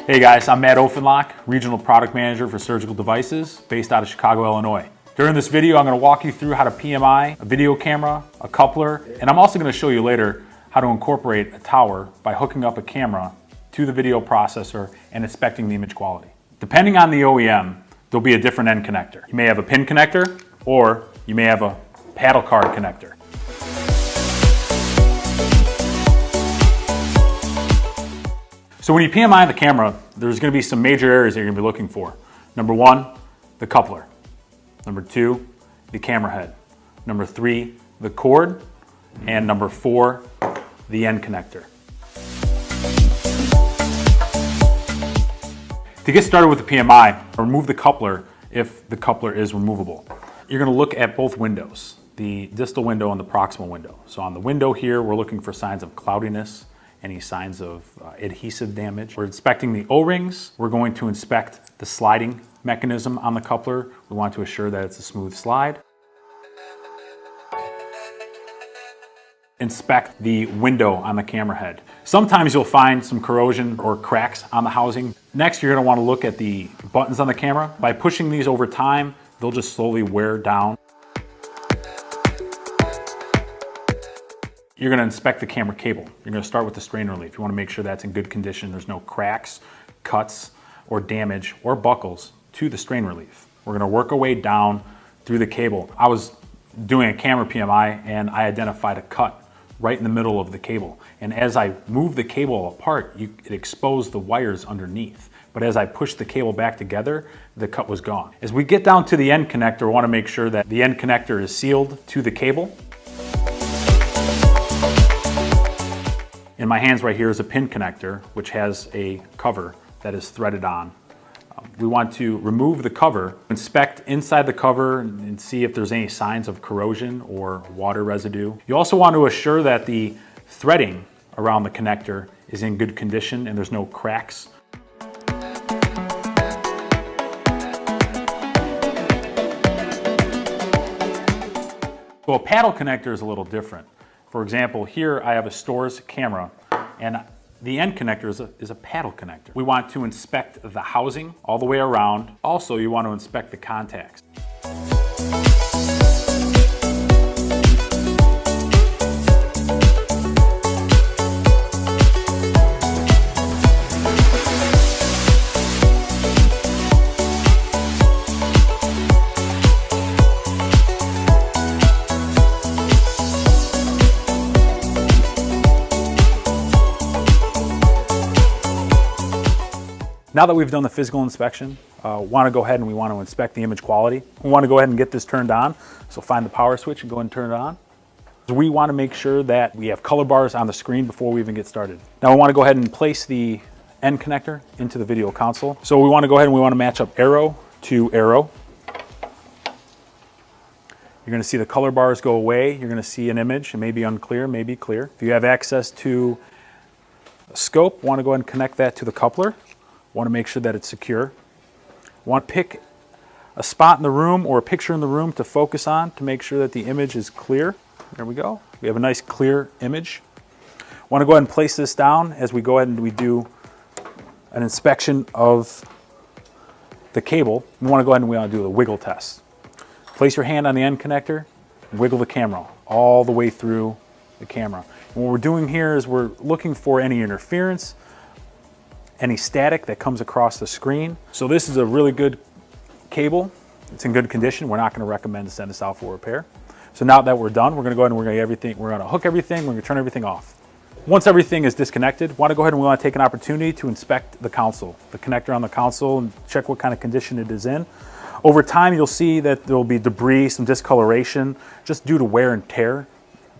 Hey guys, I'm Matt Offenlock, Regional Product Manager for Surgical Devices, based out of Chicago, Illinois. During this video, I'm going to walk you through how to PMI a video camera, a coupler, and I'm also going to show you later how to incorporate a tower by hooking up a camera to the video processor and inspecting the image quality. Depending on the OEM, there'll be a different end connector. You may have a pin connector, or you may have a paddle card connector. So when you PMI the camera, there's going to be some major areas that you're going to be looking for. Number one, the coupler. Number two, the camera head. Number three, the cord. And number four, the end connector. To get started with the PMI, remove the coupler if the coupler is removable. You're going to look at both windows, the distal window and the proximal window. So on the window here, we're looking for signs of cloudiness, any signs of adhesive damage. We're inspecting the O-rings. We're going to inspect the sliding mechanism on the coupler. We want to assure that it's a smooth slide. Inspect the window on the camera head. Sometimes you'll find some corrosion or cracks on the housing. Next, you're going to want to look at the buttons on the camera. By pushing these over time, they'll just slowly wear down. You're going to inspect the camera cable. You're going to start with the strain relief. You want to make sure that's in good condition. There's no cracks, cuts, or damage, or buckles to the strain relief. We're going to work our way down through the cable. I was doing a camera PMI and I identified a cut right in the middle of the cable. And as I moved the cable apart, it exposed the wires underneath. But as I pushed the cable back together, the cut was gone. As we get down to the end connector, we want to make sure that the end connector is sealed to the cable. In my hands right here is a pin connector, which has a cover that is threaded on. We want to remove the cover, inspect inside the cover and see if there's any signs of corrosion or water residue. You also want to assure that the threading around the connector is in good condition and there's no cracks. So a paddle connector is a little different. For example, here I have a STERIS camera and the end connector is a paddle connector. We want to inspect the housing all the way around. Also, you want to inspect the contacts. Now that we've done the physical inspection, we want to go ahead and we want to inspect the image quality. We want to go ahead and get this turned on. So find the power switch and go ahead and turn it on. We want to make sure that we have color bars on the screen before we even get started. Now we want to go ahead and place the end connector into the video console. So we want to go ahead and we want to match up arrow to arrow. You're going to see the color bars go away. You're going to see an image. It may be unclear, may be clear. If you have access to a scope, want to go ahead and connect that to the coupler. Want to make sure that it's secure. Want to pick a spot in the room or a picture in the room to focus on to make sure that the image is clear. There we go. We have a nice clear image. Want to go ahead and place this down as we go ahead and we do an inspection of the cable. We want to go ahead and we want to do the wiggle test. Place your hand on the end connector and wiggle the camera all the way through the camera. And what we're doing here is we're looking for any interference, any static that comes across the screen. So this is a really good cable. It's in good condition. We're not going to recommend to send this out for repair. So now that we're done, we're going to go ahead and we're going to hook everything, we're going to turn everything off. Once everything is disconnected, want to go ahead and we want to take an opportunity to inspect the console, the connector on the console, and check what kind of condition it is in. Over time, you'll see that there will be debris, some discoloration, just due to wear and tear,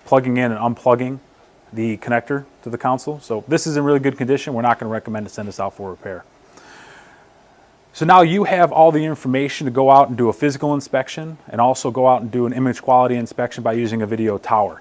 plugging in and unplugging the connector to the console. So this is in really good condition. We're not going to recommend to send this out for repair. So now you have all the information to go out and do a physical inspection and also go out and do an image quality inspection by using a video tower.